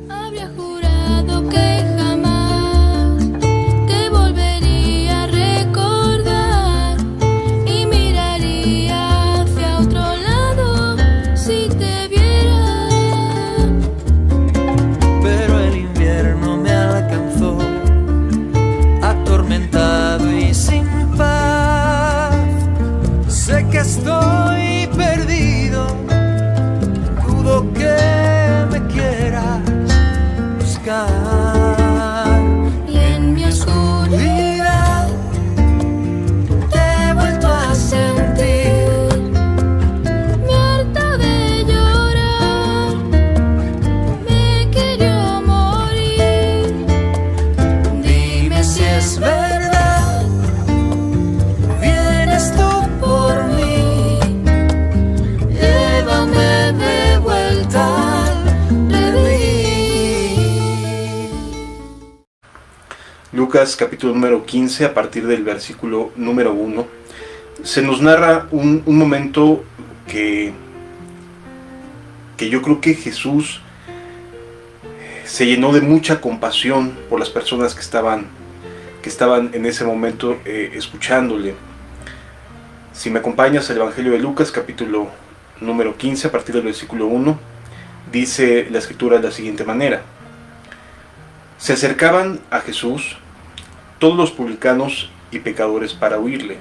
Había jurado que jamás te volvería a recordar y miraría hacia otro lado si te viera. Pero el invierno me alcanzó, atormentado y sin paz. Sé que estoy perdido, dudo que me quieras buscar. Y en mi oscuridad te he vuelto a sentir. Me harto de llorar, me quiero morir. Dime si es verdad, vienes tú por mí. Llévame de vuelta al redil. Lucas capítulo número 15, a partir del versículo número 1, se nos narra un momento que yo creo que Jesús se llenó de mucha compasión por las personas que estaban en ese momento escuchándole. Si me acompañas al Evangelio de Lucas capítulo número 15, a partir del versículo 1, dice la escritura de la siguiente manera: se acercaban a Jesús todos los publicanos y pecadores para oírle,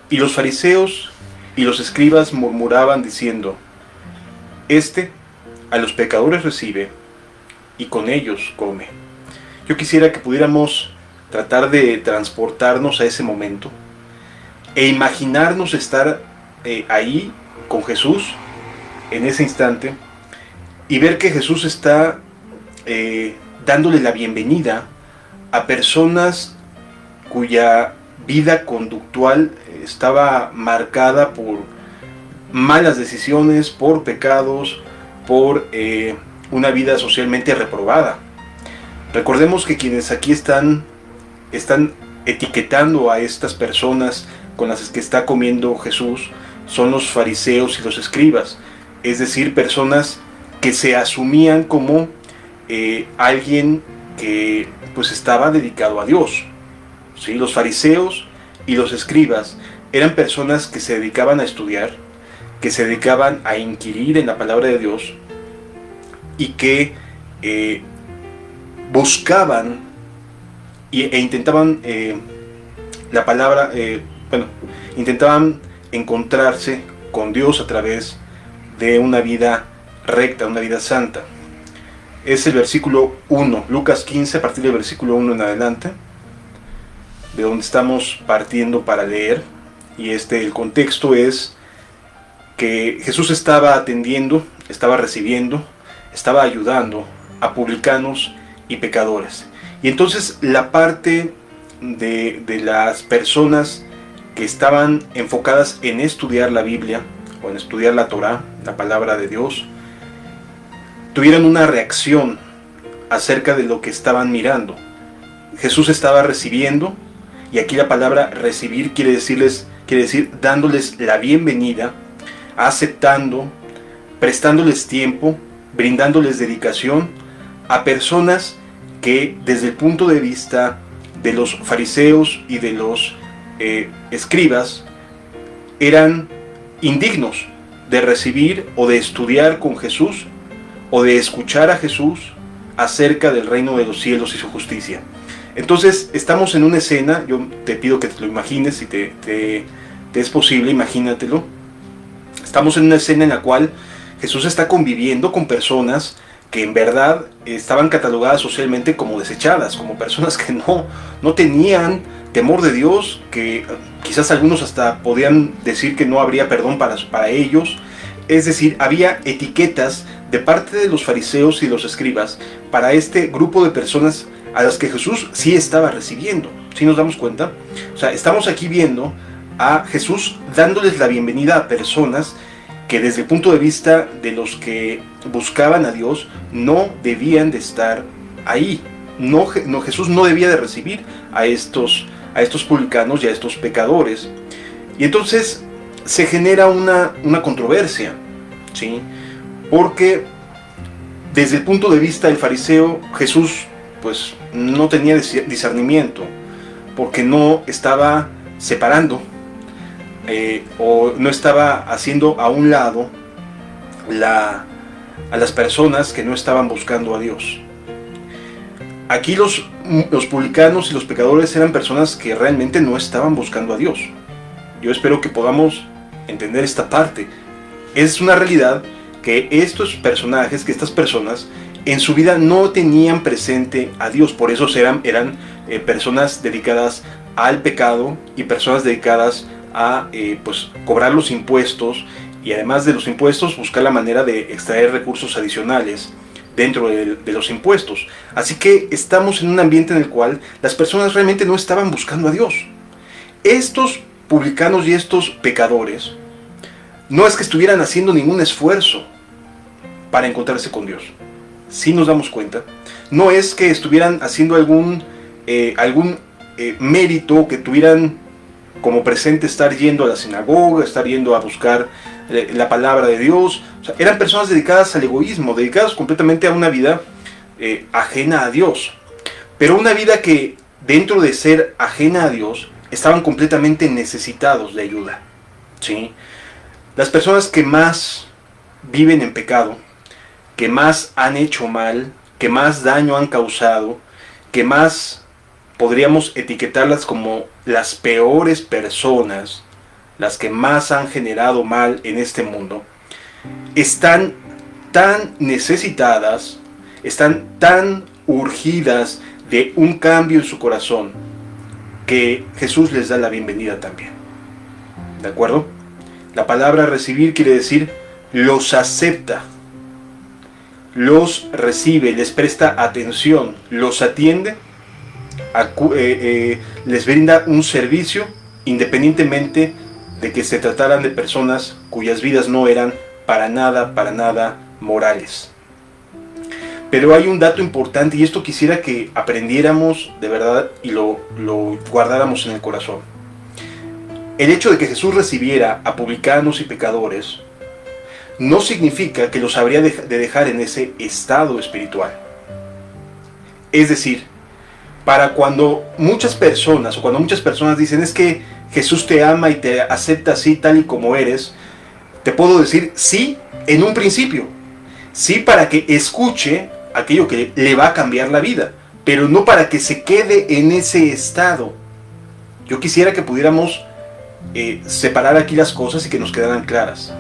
y los fariseos y los escribas murmuraban diciendo: este a los pecadores recibe y con ellos come. Yo quisiera que pudiéramos tratar de transportarnos a ese momento e imaginarnos estar ahí con Jesús en ese instante y ver que Jesús está dándole la bienvenida a personas cuya vida conductual estaba marcada por malas decisiones, por pecados, por una vida socialmente reprobada. Recordemos que quienes aquí están etiquetando a estas personas con las que está comiendo Jesús son los fariseos y los escribas, es decir, personas que se asumían como alguien que pues estaba dedicado a Dios. ¿Sí? Los fariseos y los escribas eran personas que se dedicaban a estudiar, que se dedicaban a inquirir en la palabra de Dios y que buscaban e intentaban intentaban encontrarse con Dios a través de una vida recta, una vida santa. Es el versículo 1, Lucas 15, a partir del versículo 1 en adelante, de donde estamos partiendo para leer. Y el contexto es que Jesús estaba atendiendo, estaba recibiendo, estaba ayudando a publicanos y pecadores. Y entonces la parte de las personas que estaban enfocadas en estudiar la Biblia o en estudiar la Torá, la palabra de Dios, tuvieron una reacción acerca de lo que estaban mirando. Jesús estaba recibiendo, y aquí la palabra recibir quiere decir dándoles la bienvenida, aceptando, prestándoles tiempo, brindándoles dedicación a personas que desde el punto de vista de los fariseos y de los escribas eran indignos de recibir o de estudiar con Jesús o de escuchar a Jesús acerca del reino de los cielos y su justicia. Entonces estamos en una escena, yo te pido que te lo imagines, si te es posible, imagínatelo. Estamos en una escena en la cual Jesús está conviviendo con personas que en verdad estaban catalogadas socialmente como desechadas, como personas que no tenían temor de Dios, que quizás algunos hasta podían decir que no habría perdón para ellos. Es decir, había etiquetas de parte de los fariseos y los escribas para este grupo de personas a las que Jesús sí estaba recibiendo. ¿Sí nos damos cuenta? O sea, estamos aquí viendo a Jesús dándoles la bienvenida a personas que desde el punto de vista de los que buscaban a Dios no debían de estar ahí. Jesús no debía de recibir a estos publicanos y a estos pecadores. Y entonces se genera una controversia, ¿sí? Porque Desde el punto de vista del fariseo, Jesús pues no tenía discernimiento, porque no estaba separando o no estaba haciendo a un lado a las personas que no estaban buscando a Dios. Aquí los publicanos y los pecadores eran personas que realmente no estaban buscando a Dios. Yo espero que podamos entender esta parte. Es una realidad que estos personajes, que estas personas en su vida no tenían presente a Dios. Por eso eran personas dedicadas al pecado y personas dedicadas a pues cobrar los impuestos, y además de los impuestos buscar la manera de extraer recursos adicionales dentro de los impuestos. Así que estamos en un ambiente en el cual las personas realmente no estaban buscando a Dios. Estos publicanos y estos pecadores no es que estuvieran haciendo ningún esfuerzo para encontrarse con Dios. Si nos damos cuenta, no es que estuvieran haciendo algún mérito, que tuvieran como presente estar yendo a la sinagoga, estar yendo a buscar la palabra de Dios. O sea, eran personas dedicadas al egoísmo, dedicadas completamente a una vida ajena a Dios. Pero una vida que, dentro de ser ajena a Dios, estaban completamente necesitados de ayuda. ¿Sí? Las personas que más viven en pecado, que más han hecho mal, que más daño han causado, que más podríamos etiquetarlas como las peores personas, las que más han generado mal en este mundo, están tan necesitadas, están tan urgidas de un cambio en su corazón, que Jesús les da la bienvenida también. ¿De acuerdo? La palabra recibir quiere decir los acepta, los recibe, les presta atención, los atiende, les brinda un servicio, independientemente de que se trataran de personas cuyas vidas no eran para nada morales. Pero hay un dato importante, y esto quisiera que aprendiéramos de verdad y lo guardáramos en el corazón. El hecho de que Jesús recibiera a publicanos y pecadores no significa que los habría de dejar en ese estado espiritual. Es decir, para cuando muchas personas dicen es que Jesús te ama y te acepta así tal y como eres, te puedo decir sí en un principio, sí para que escuche aquello que le va a cambiar la vida, pero no para que se quede en ese estado. Yo quisiera que pudiéramos separar aquí las cosas y que nos quedaran claras.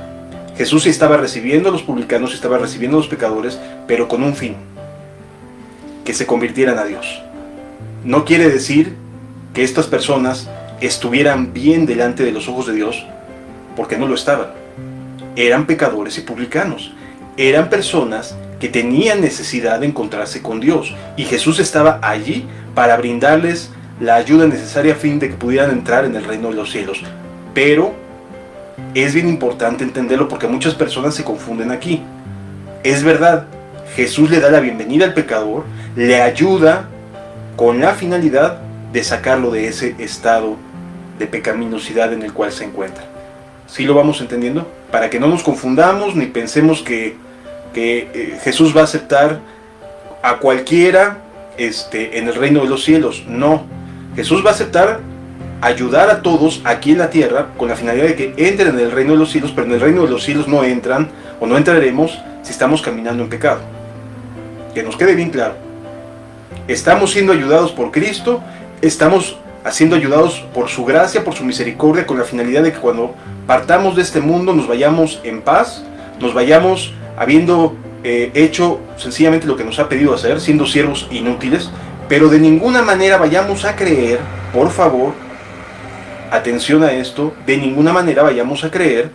Jesús estaba recibiendo a los publicanos, estaba recibiendo a los pecadores, pero con un fin: que se convirtieran a Dios. No quiere decir que estas personas estuvieran bien delante de los ojos de Dios, porque no lo estaban. Eran pecadores y publicanos. Eran personas que tenían necesidad de encontrarse con Dios, y Jesús estaba allí para brindarles la ayuda necesaria a fin de que pudieran entrar en el reino de los cielos. Pero es bien importante entenderlo, porque muchas personas se confunden aquí. Es verdad, Jesús le da la bienvenida al pecador, le ayuda con la finalidad de sacarlo de ese estado de pecaminosidad en el cual se encuentra. ¿Sí lo vamos entendiendo? Para que no nos confundamos ni pensemos que Jesús va a aceptar a cualquiera en el reino de los cielos. No, Jesús va a aceptar ayudar a todos aquí en la tierra con la finalidad de que entren en el reino de los cielos, pero en el reino de los cielos no entran o no entraremos si estamos caminando en pecado. Que nos quede bien claro. Estamos siendo ayudados por Cristo, estamos siendo ayudados por su gracia, por su misericordia, con la finalidad de que cuando partamos de este mundo nos vayamos en paz, nos vayamos habiendo hecho sencillamente lo que nos ha pedido hacer, siendo siervos inútiles, pero de ninguna manera vayamos a creer, por favor, atención a esto, de ninguna manera vayamos a creer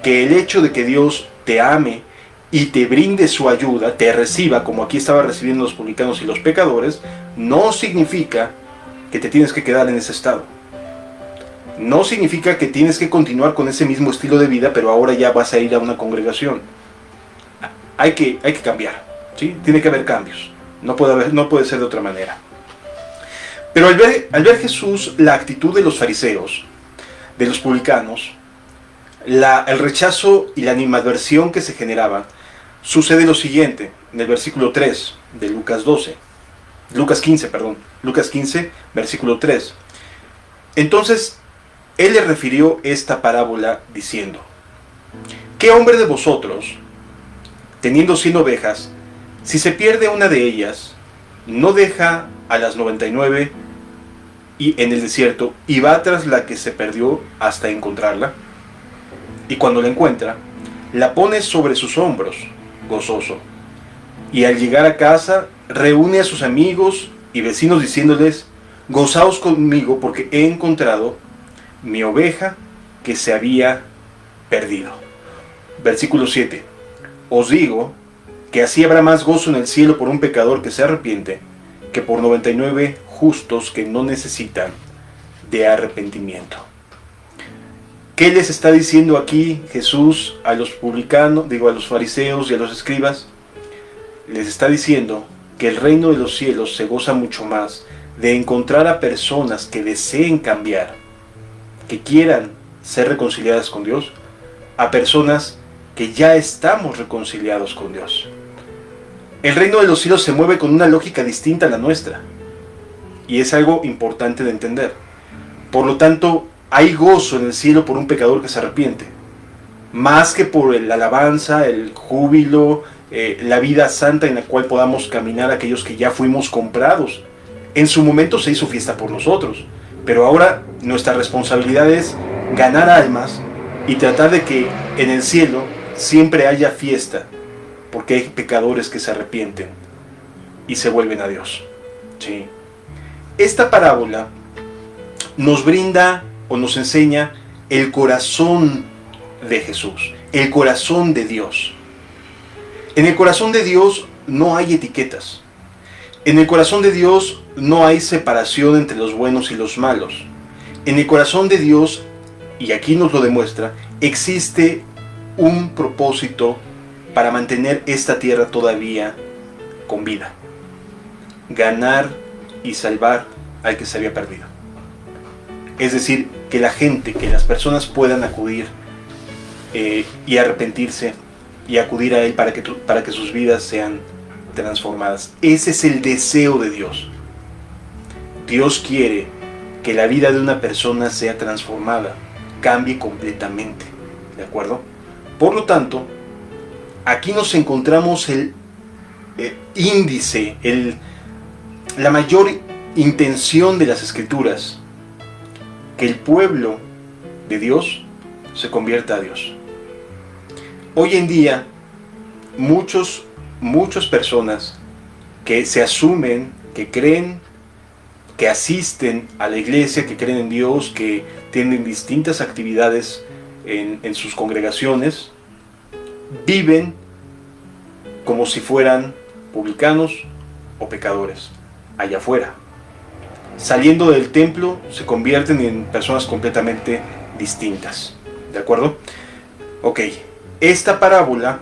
que el hecho de que Dios te ame y te brinde su ayuda, te reciba, como aquí estaba recibiendo los publicanos y los pecadores, no significa que te tienes que quedar en ese estado. No significa que tienes que continuar con ese mismo estilo de vida, pero ahora ya vas a ir a una congregación. Hay que cambiar, ¿sí? Tiene que haber cambios. No puede ser de otra manera. Pero al ver Jesús la actitud de los fariseos, de los publicanos, el rechazo y la animadversión que se generaba, sucede lo siguiente, en el versículo 3 de Lucas 15, versículo 3. Entonces, él le refirió esta parábola diciendo: ¿qué hombre de vosotros, teniendo 100 ovejas, si se pierde una de ellas, no deja a las 99 y en el desierto y va tras la que se perdió hasta encontrarla? Y cuando la encuentra, la pone sobre sus hombros, gozoso. Y al llegar a casa, reúne a sus amigos y vecinos diciéndoles: gozaos conmigo porque he encontrado mi oveja que se había perdido. Versículo 7. Os digo que así habrá más gozo en el cielo por un pecador que se arrepiente que por 99 justos que no necesitan de arrepentimiento. ¿Qué les está diciendo aquí Jesús a los publicanos, a los fariseos y a los escribas? Les está diciendo que el reino de los cielos se goza mucho más de encontrar a personas que deseen cambiar, que quieran ser reconciliadas con Dios, a personas que ya estamos reconciliados con Dios. El reino de los cielos se mueve con una lógica distinta a la nuestra, y es algo importante de entender. Por lo tanto, hay gozo en el cielo por un pecador que se arrepiente, más que por la alabanza, el júbilo, la vida santa en la cual podamos caminar aquellos que ya fuimos comprados. En su momento se hizo fiesta por nosotros, pero ahora nuestra responsabilidad es ganar almas y tratar de que en el cielo siempre haya fiesta, porque hay pecadores que se arrepienten y se vuelven a Dios. ¿Sí? Esta parábola nos brinda o nos enseña el corazón de Jesús, el corazón de Dios. En el corazón de Dios no hay etiquetas. En el corazón de Dios no hay separación entre los buenos y los malos. En el corazón de Dios, y aquí nos lo demuestra, existe un propósito para mantener esta tierra todavía con vida: ganar y salvar al que se había perdido. Es decir, que la gente, que las personas puedan acudir y arrepentirse y acudir a Él para que sus vidas sean transformadas. Ese es el deseo de Dios. Dios quiere que la vida de una persona sea transformada, cambie completamente, ¿de acuerdo? Por lo tanto, aquí nos encontramos el índice, la mayor intención de las Escrituras: que el pueblo de Dios se convierta a Dios. Hoy en día, muchas personas que se asumen, que creen, que asisten a la iglesia, que creen en Dios, que tienen distintas actividades en sus congregaciones, viven como si fueran publicanos o pecadores allá afuera. Saliendo del templo se convierten en personas completamente distintas. ¿De acuerdo? Ok, esta parábola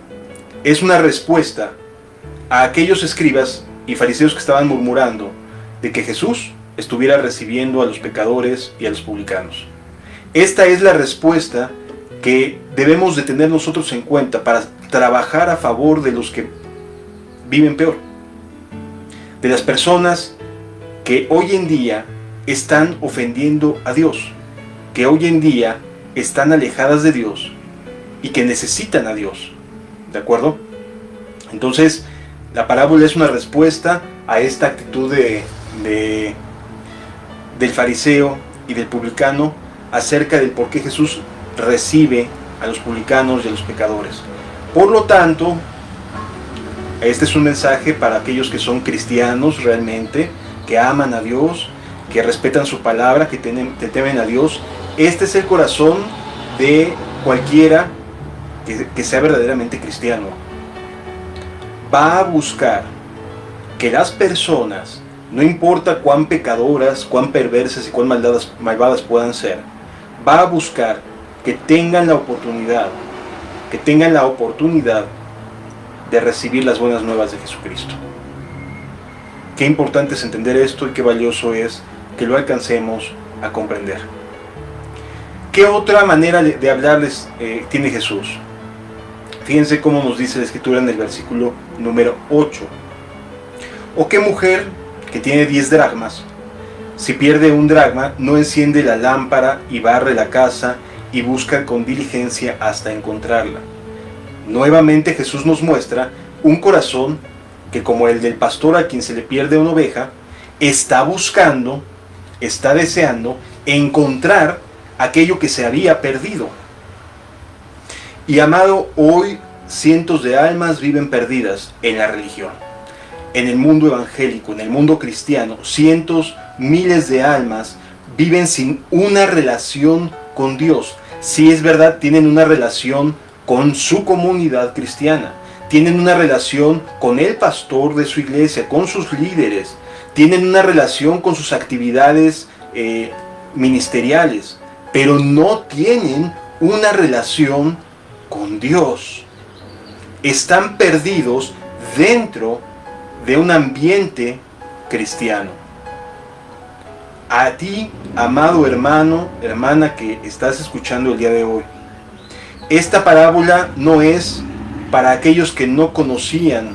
es una respuesta a aquellos escribas y fariseos que estaban murmurando de que Jesús estuviera recibiendo a los pecadores y a los publicanos. Esta es la respuesta que debemos de tener nosotros en cuenta para trabajar a favor de los que viven peor, de las personas que hoy en día están ofendiendo a Dios, que hoy en día están alejadas de Dios y que necesitan a Dios. ¿De acuerdo? Entonces, la parábola es una respuesta a esta actitud del fariseo y del publicano acerca del por qué Jesús recibe a los publicanos y a los pecadores. Por lo tanto, este es un mensaje para aquellos que son cristianos realmente, que aman a Dios, que respetan su palabra, que temen a Dios. Este es el corazón de cualquiera que sea verdaderamente cristiano. Va a buscar que las personas, no importa cuán pecadoras, cuán perversas y cuán malvadas puedan ser, va a buscar que tengan la oportunidad de recibir las buenas nuevas de Jesucristo. Qué importante es entender esto y qué valioso es que lo alcancemos a comprender. ¿Qué otra manera de hablarles tiene Jesús? Fíjense cómo nos dice la Escritura en el versículo número 8. ¿O qué mujer que tiene 10 dracmas, si pierde un dracma, no enciende la lámpara y barre la casa y busca con diligencia hasta encontrarla? Nuevamente Jesús nos muestra un corazón que, como el del pastor a quien se le pierde una oveja, está buscando, está deseando encontrar aquello que se había perdido. Y amado, hoy cientos de almas viven perdidas en la religión, en el mundo evangélico, en el mundo cristiano. Cientos, miles de almas viven sin una relación con Dios. Sí, es verdad, tienen una relación con su comunidad cristiana, tienen una relación con el pastor de su iglesia, con sus líderes, tienen una relación con sus actividades ministeriales, pero no tienen una relación con Dios. Están perdidos dentro de un ambiente cristiano. A ti, amado hermano, hermana que estás escuchando el día de hoy, esta parábola no es para aquellos que no conocían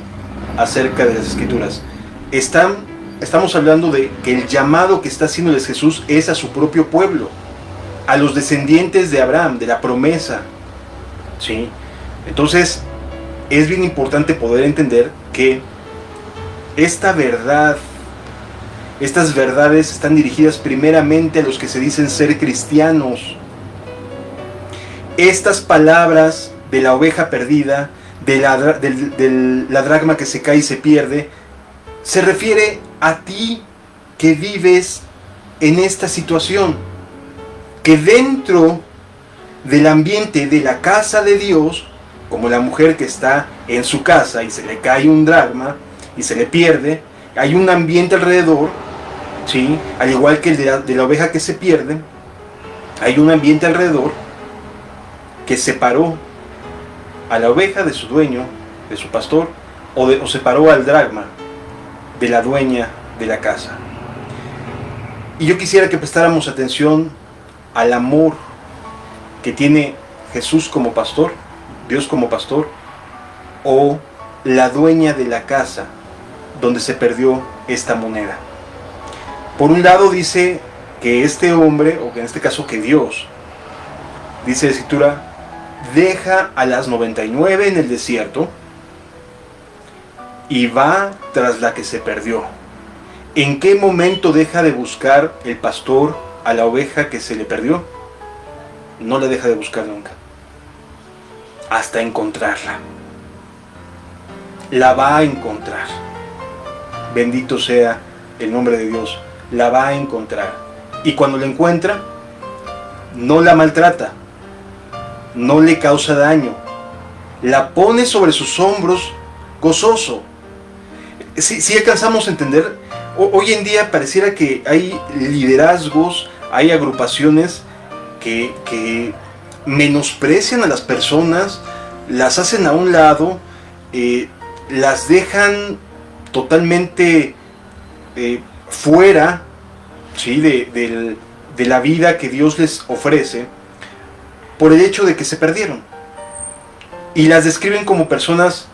acerca de las Escrituras. Estamos hablando de que el llamado que está haciéndoles Jesús es a su propio pueblo, a los descendientes de Abraham, de la promesa. ¿Sí? Entonces, es bien importante poder entender que esta verdad, estas verdades están dirigidas primeramente a los que se dicen ser cristianos. Estas palabras de la oveja perdida, de la dracma que se cae y se pierde, se refiere a ti que vives en esta situación, que dentro del ambiente de la casa de Dios, como la mujer que está en su casa y se le cae un dracma y se le pierde, hay un ambiente alrededor, ¿sí? Al igual que el de la oveja que se pierde, hay un ambiente alrededor que separó a la oveja de su dueño, de su pastor, o separó al dracma de la dueña de la casa. Y yo quisiera que prestáramos atención al amor que tiene Jesús como pastor, Dios como pastor, o la dueña de la casa donde se perdió esta moneda. Por un lado dice que este hombre, o en este caso que Dios, dice la Escritura, deja a las 99 en el desierto y va tras la que se perdió. ¿En qué momento deja de buscar el pastor a la oveja que se le perdió? No la deja de buscar nunca, hasta encontrarla. La va a encontrar. Bendito sea el nombre de Dios. La va a encontrar. Y cuando la encuentra, no la maltrata, no le causa daño, la pone sobre sus hombros gozoso. Si alcanzamos a entender, hoy en día pareciera que hay liderazgos, hay agrupaciones que menosprecian a las personas, las hacen a un lado, las dejan totalmente fuera, ¿sí? de la vida que Dios les ofrece, por el hecho de que se perdieron, y las describen como personas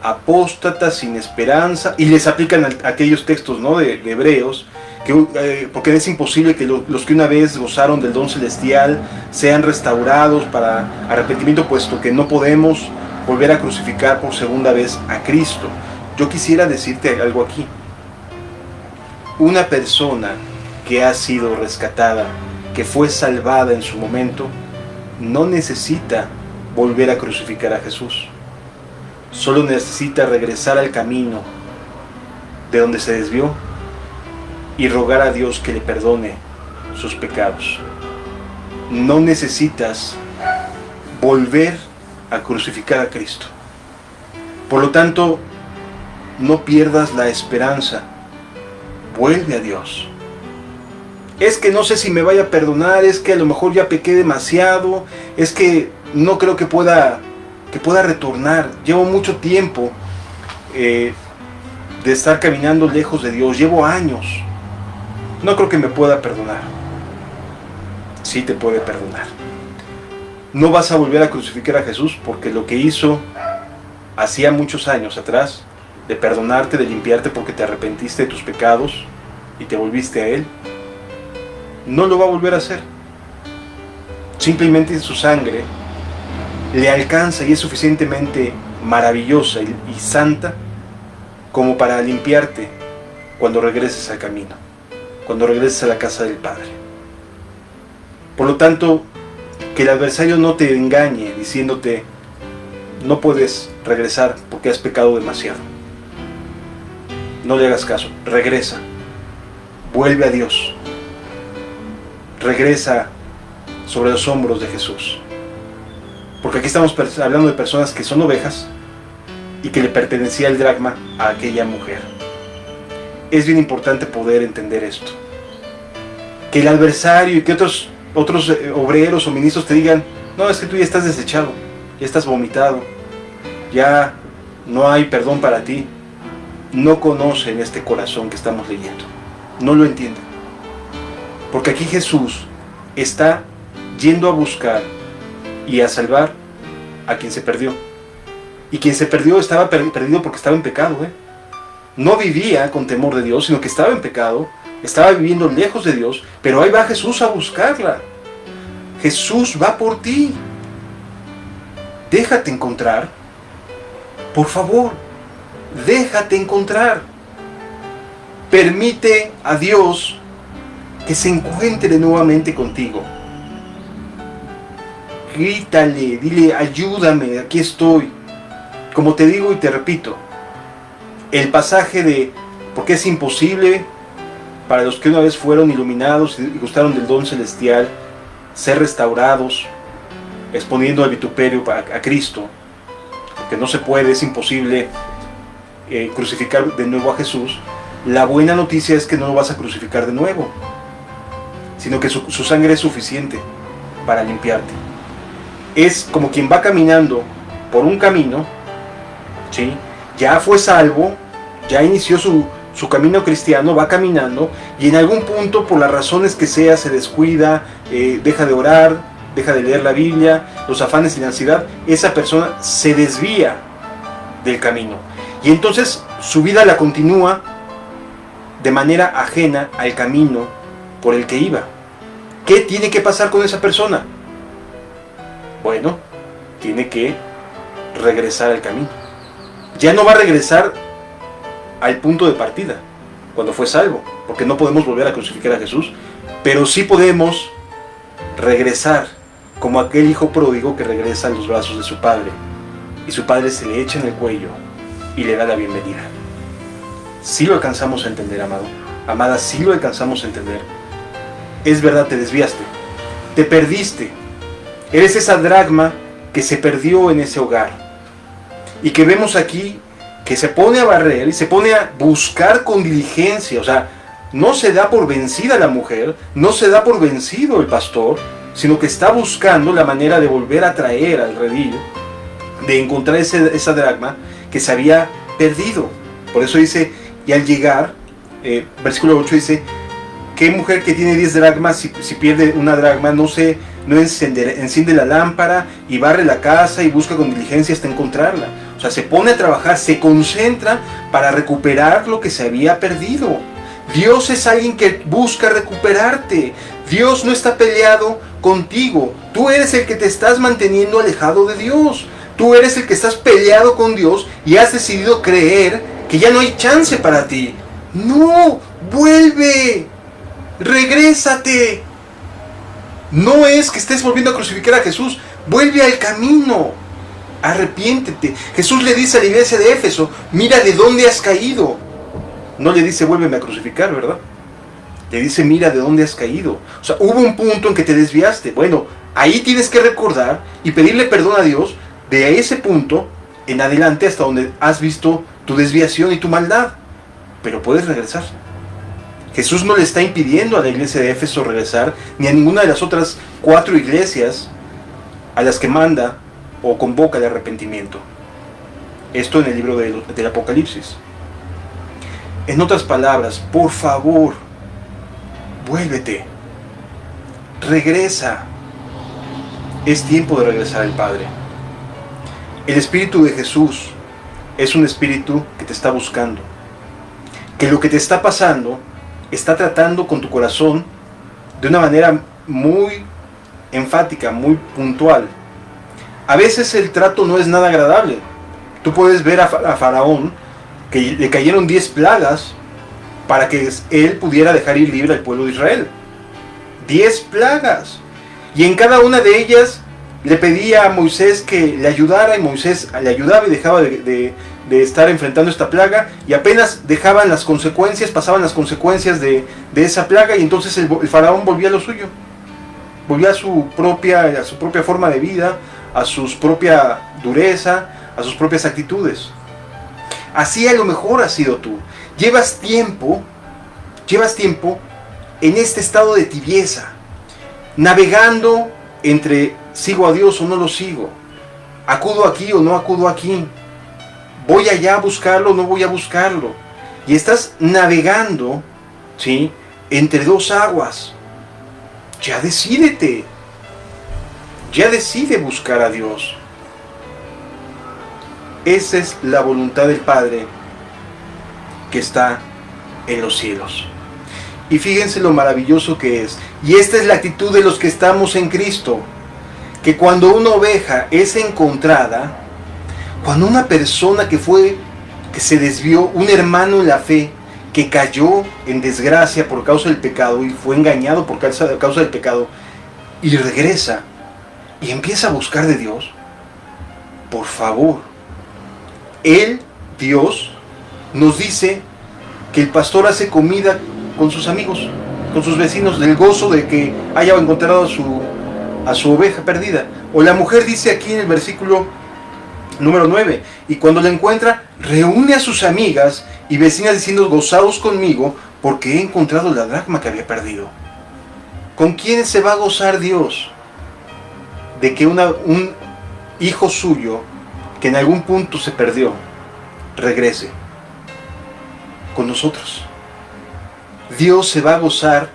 apóstatas, sin esperanza, y les aplican aquellos textos, ¿no? de Hebreos, porque es imposible que los que una vez gozaron del don celestial sean restaurados para arrepentimiento, puesto que no podemos volver a crucificar por segunda vez a Cristo. Yo quisiera decirte algo aquí. Una persona que ha sido rescatada, que fue salvada en su momento, no necesita volver a crucificar a Jesús. Solo necesita regresar al camino de donde se desvió y rogar a Dios que le perdone sus pecados. No necesitas volver a crucificar a Cristo. Por lo tanto, no pierdas la esperanza. Vuelve a Dios. Es que no sé si me vaya a perdonar, es que a lo mejor ya pequé demasiado, es que no creo que pueda retornar. Llevo mucho tiempo de estar caminando lejos de Dios, llevo años. No creo que me pueda perdonar. Sí te puede perdonar. No vas a volver a crucificar a Jesús, porque lo que hizo hacía muchos años atrás, de perdonarte, de limpiarte porque te arrepentiste de tus pecados y te volviste a Él, no lo va a volver a hacer. Simplemente su sangre le alcanza y es suficientemente maravillosa y santa como para limpiarte cuando regreses al camino, cuando regreses a la casa del Padre. Por lo tanto, que el adversario no te engañe diciéndote no puedes regresar porque has pecado demasiado. No le hagas caso, regresa, vuelve a Dios, regresa sobre los hombros de Jesús. Porque aquí estamos hablando de personas que son ovejas y que le pertenecía el dracma a aquella mujer. Es bien importante poder entender esto. Que el adversario y que otros obreros o ministros te digan, no, es que tú ya estás desechado, ya estás vomitado, ya no hay perdón para ti. No conocen este corazón que estamos leyendo, no lo entienden. Porque aquí Jesús está yendo a buscar y a salvar a quien se perdió. Y quien se perdió estaba perdido porque estaba en pecado. No vivía con temor de Dios, sino que estaba en pecado, estaba viviendo lejos de Dios, pero ahí va Jesús a buscarla. Jesús va por ti. Déjate encontrar. Por favor, déjate encontrar. Permite a Dios que se encuentre nuevamente contigo. Grítale, dile, ayúdame, aquí estoy. Como te digo y te repito, el pasaje de porque es imposible para los que una vez fueron iluminados y gustaron del don celestial ser restaurados, exponiendo al vituperio a Cristo, porque no se puede, es imposible crucificar de nuevo a Jesús. La buena noticia es que no lo vas a crucificar de nuevo, sino que su sangre es suficiente para limpiarte. Es como quien va caminando por un camino, ¿sí? Ya fue salvo, ya inició su camino cristiano, va caminando y en algún punto, por las razones que sea, se descuida, deja de orar, deja de leer la Biblia, los afanes y la ansiedad, esa persona se desvía del camino. Y entonces su vida la continúa de manera ajena al camino por el que iba. ¿Qué tiene que pasar con esa persona? Bueno, tiene que regresar al camino. Ya no va a regresar al punto de partida, cuando fue salvo, porque no podemos volver a crucificar a Jesús, pero sí podemos regresar como aquel hijo pródigo que regresa a los brazos de su padre, y su padre se le echa en el cuello y le da la bienvenida. Sí lo alcanzamos a entender, amado, amada, sí lo alcanzamos a entender. Es verdad, te desviaste, te perdiste, eres esa dracma que se perdió en ese hogar, y que vemos aquí que se pone a barrer y se pone a buscar con diligencia. O sea, no se da por vencida la mujer, no se da por vencido el pastor, sino que está buscando la manera de volver a traer al redil, de encontrar esa dracma que se había perdido. Por eso dice, y al llegar, versículo 8 dice, ¿qué mujer que tiene 10 dracmas, si pierde una dracma, no enciende la lámpara y barre la casa y busca con diligencia hasta encontrarla? O sea, se pone a trabajar, se concentra para recuperar lo que se había perdido. Dios es alguien que busca recuperarte. Dios no está peleado contigo. Tú eres el que te estás manteniendo alejado de Dios. Tú eres el que estás peleado con Dios y has decidido creer que ya no hay chance para ti. No, vuelve, regrésate. No es que estés volviendo a crucificar a Jesús, vuelve al camino, arrepiéntete. Jesús le dice a la iglesia de Éfeso, mira de dónde has caído. No le dice vuélveme a crucificar, ¿verdad? Le dice mira de dónde has caído. O sea, hubo un punto en que te desviaste. Bueno, ahí tienes que recordar y pedirle perdón a Dios de ese punto en adelante hasta donde has visto tu desviación y tu maldad. Pero puedes regresar. Jesús no le está impidiendo a la iglesia de Éfeso regresar, ni a ninguna de las otras 4 iglesias a las que manda o convoca el arrepentimiento. Esto en el libro del Apocalipsis. En otras palabras, por favor, vuélvete, regresa. Es tiempo de regresar al Padre. El Espíritu de Jesús es un espíritu que te está buscando. Que lo que te está pasando está tratando con tu corazón de una manera muy enfática, muy puntual. A veces el trato no es nada agradable. Tú puedes ver a Faraón que le cayeron 10 plagas para que él pudiera dejar ir libre al pueblo de Israel. 10 plagas. Y en cada una de ellas le pedía a Moisés que le ayudara, y Moisés le ayudaba y dejaba de estar enfrentando esta plaga, y apenas dejaban las consecuencias, pasaban las consecuencias de esa plaga, y entonces el faraón volvía a lo suyo, volvía a su propia forma de vida, a su propia dureza, a sus propias actitudes. Así a lo mejor has sido tú. Llevas tiempo en este estado de tibieza, navegando entre sigo a Dios o no lo sigo, acudo aquí o no acudo aquí, voy allá a buscarlo o no voy a buscarlo, y estás navegando, ¿sí?, entre dos aguas. Ya decídete, ya decide buscar a Dios. Esa es la voluntad del Padre que está en los cielos. Y fíjense lo maravilloso que es. Y esta es la actitud de los que estamos en Cristo. Que cuando una oveja es encontrada, cuando una persona que se desvió, un hermano en la fe, que cayó en desgracia por causa del pecado y fue engañado por causa del pecado, y regresa y empieza a buscar de Dios, por favor, Dios, nos dice que el pastor hace comida con sus amigos, con sus vecinos, del gozo de que haya encontrado a su oveja perdida. O la mujer dice aquí en el versículo número 9, y cuando la encuentra, reúne a sus amigas y vecinas diciendo: gozaos conmigo, porque he encontrado la dracma que había perdido. ¿Con quién se va a gozar Dios? De que un hijo suyo, que en algún punto se perdió, regrese. Con nosotros. Dios se va a gozar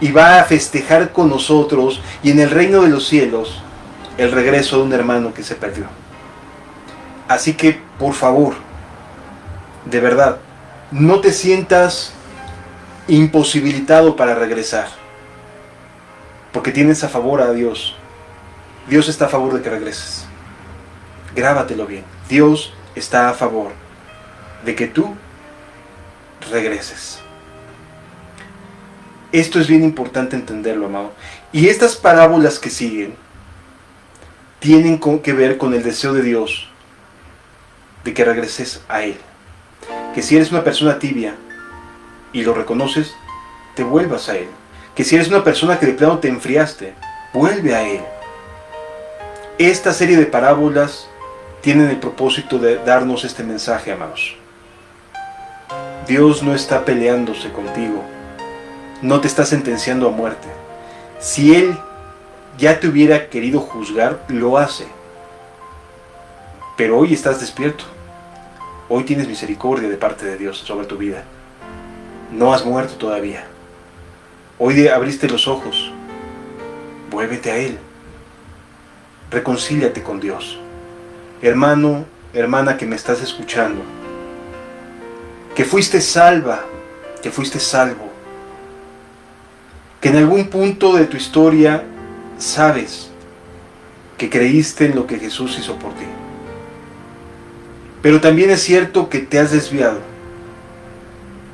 y va a festejar con nosotros, y en el reino de los cielos, el regreso de un hermano que se perdió. Así que, por favor, de verdad, no te sientas imposibilitado para regresar, porque tienes a favor a Dios. Dios está a favor de que regreses. Grábatelo bien. Dios está a favor de que tú regreses. Esto es bien importante entenderlo, amado. Y estas parábolas que siguen tienen que ver con el deseo de Dios de que regreses a Él. Que si eres una persona tibia y lo reconoces, te vuelvas a Él. Que si eres una persona que de plano te enfriaste, vuelve a Él. Esta serie de parábolas tienen el propósito de darnos este mensaje, amados. Dios no está peleándose contigo, no te está sentenciando a muerte. Si Él ya te hubiera querido juzgar, lo hace. Pero hoy estás despierto. Hoy tienes misericordia de parte de Dios sobre tu vida. No has muerto todavía. Hoy abriste los ojos. Vuélvete a Él. Reconcíliate con Dios. Hermano, hermana que me estás escuchando, que fuiste salva, que fuiste salvo, que en algún punto de tu historia sabes que creíste en lo que Jesús hizo por ti. Pero también es cierto que te has desviado,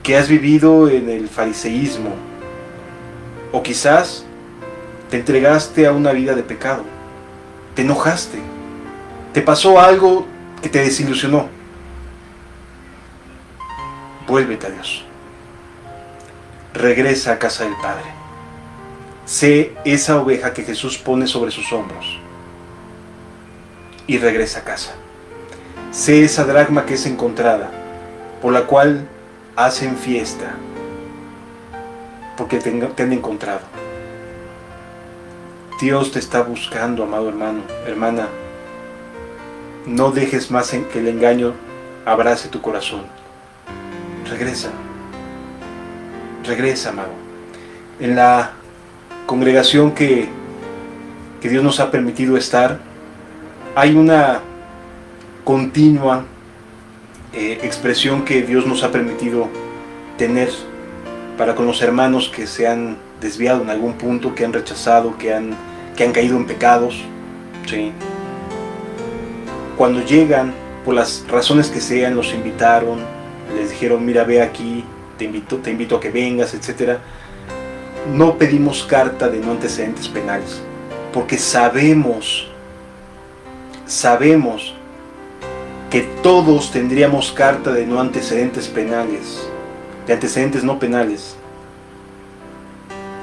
que has vivido en el fariseísmo, o quizás te entregaste a una vida de pecado, te enojaste, te pasó algo que te desilusionó. Vuélvete a Dios. Regresa a casa del Padre. Sé esa oveja que Jesús pone sobre sus hombros y regresa a casa. Sé esa dracma que es encontrada, por la cual hacen fiesta, porque te han encontrado. Dios te está buscando, amado hermano, hermana. No dejes más que el engaño abrace tu corazón. Regresa. Regresa, amado. En la congregación que Dios nos ha permitido estar, hay una continua expresión que Dios nos ha permitido tener para con los hermanos que se han desviado en algún punto, que han rechazado, que han caído en pecados, ¿sí? Cuando llegan, por las razones que sean, los invitaron, les dijeron, mira, ve aquí, te invito a que vengas, etc. No pedimos carta de no antecedentes penales, porque sabemos que todos tendríamos carta de no antecedentes penales, de antecedentes no penales,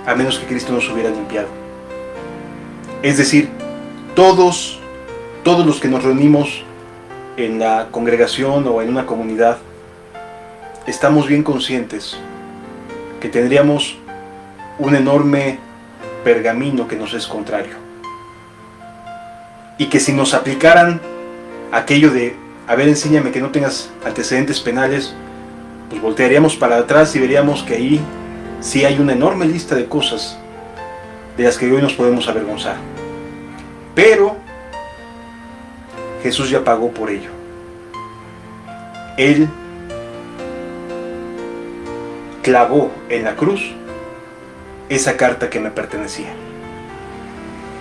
a menos que Cristo nos hubiera limpiado. Es decir, todos los que nos reunimos en la congregación o en una comunidad, estamos bien conscientes que tendríamos un enorme pergamino que nos es contrario. Y que si nos aplicaran aquello de, a ver, enséñame que no tengas antecedentes penales, pues voltearíamos para atrás y veríamos que ahí sí hay una enorme lista de cosas de las que hoy nos podemos avergonzar. Pero Jesús ya pagó por ello. Él clavó en la cruz esa carta que me pertenecía.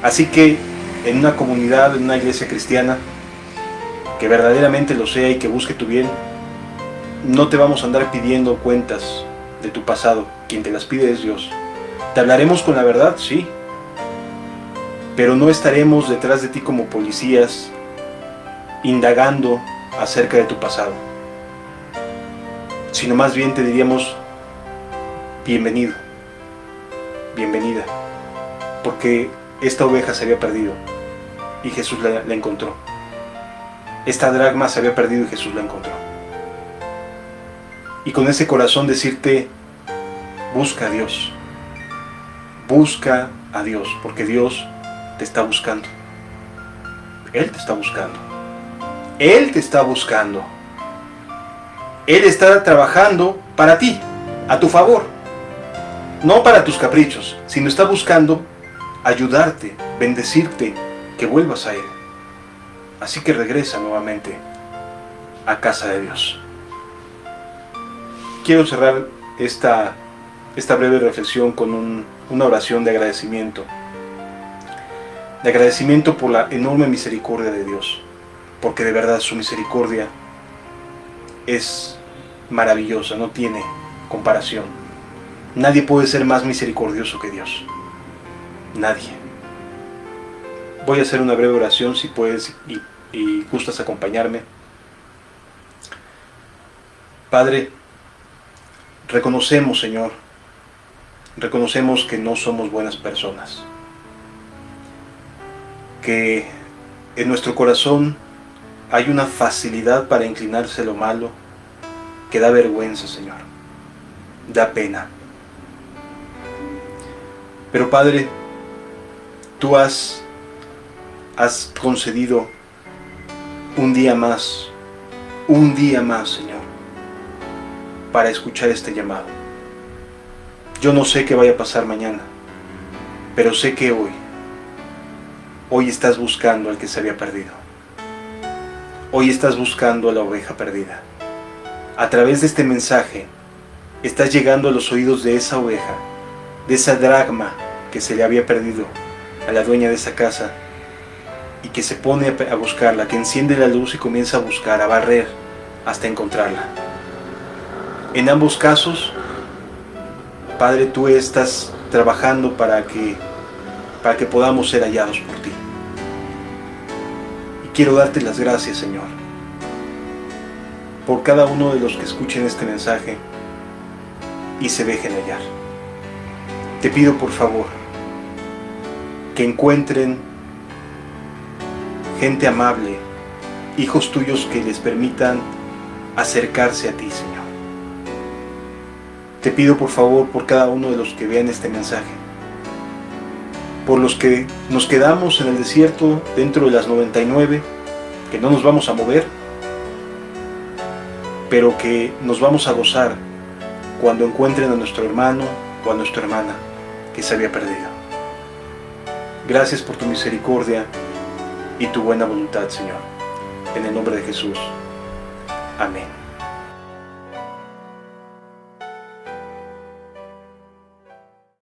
Así que en una comunidad, en una iglesia cristiana que verdaderamente lo sea y que busque tu bien, no te vamos a andar pidiendo cuentas de tu pasado. Quien te las pide es Dios. Te hablaremos con la verdad, sí, pero no estaremos detrás de ti como policías indagando acerca de tu pasado, sino más bien te diríamos, bienvenido, bienvenida, porque esta oveja se había perdido y Jesús la encontró. Esta dracma se había perdido y Jesús la encontró. Y con ese corazón decirte, busca a Dios, porque Dios te está buscando. Él te está buscando. Él te está buscando. Él está trabajando para ti, a tu favor, no para tus caprichos, sino está buscando ayudarte, bendecirte, que vuelvas a Él. Así que regresa nuevamente a casa de Dios. Quiero cerrar esta breve reflexión con una oración de agradecimiento. De agradecimiento por la enorme misericordia de Dios, porque de verdad su misericordia es maravillosa, no tiene comparación. Nadie puede ser más misericordioso que Dios. Nadie. Voy a hacer una breve oración, si puedes y gustas acompañarme. Padre, reconocemos, Señor, reconocemos que no somos buenas personas, que en nuestro corazón hay una facilidad para inclinarse a lo malo que da vergüenza, Señor, da pena. Pero Padre, tú has concedido un día más, Señor, para escuchar este llamado. Yo no sé qué vaya a pasar mañana, pero sé que hoy estás buscando al que se había perdido. Hoy estás buscando a la oveja perdida. A través de este mensaje, estás llegando a los oídos de esa oveja, de esa dracma que se le había perdido a la dueña de esa casa, y que se pone a buscarla, que enciende la luz y comienza a buscar, a barrer, hasta encontrarla. En ambos casos, Padre, tú estás trabajando para que podamos ser hallados por ti. Y quiero darte las gracias, Señor, por cada uno de los que escuchen este mensaje y se dejen hallar. Te pido, por favor, que encuentren gente amable, hijos tuyos que les permitan acercarse a ti, Señor. Te pido, por favor, por cada uno de los que vean este mensaje, por los que nos quedamos en el desierto dentro de las 99, que no nos vamos a mover, pero que nos vamos a gozar cuando encuentren a nuestro hermano o a nuestra hermana que se había perdido. Gracias por tu misericordia y tu buena voluntad, Señor. En el nombre de Jesús. Amén.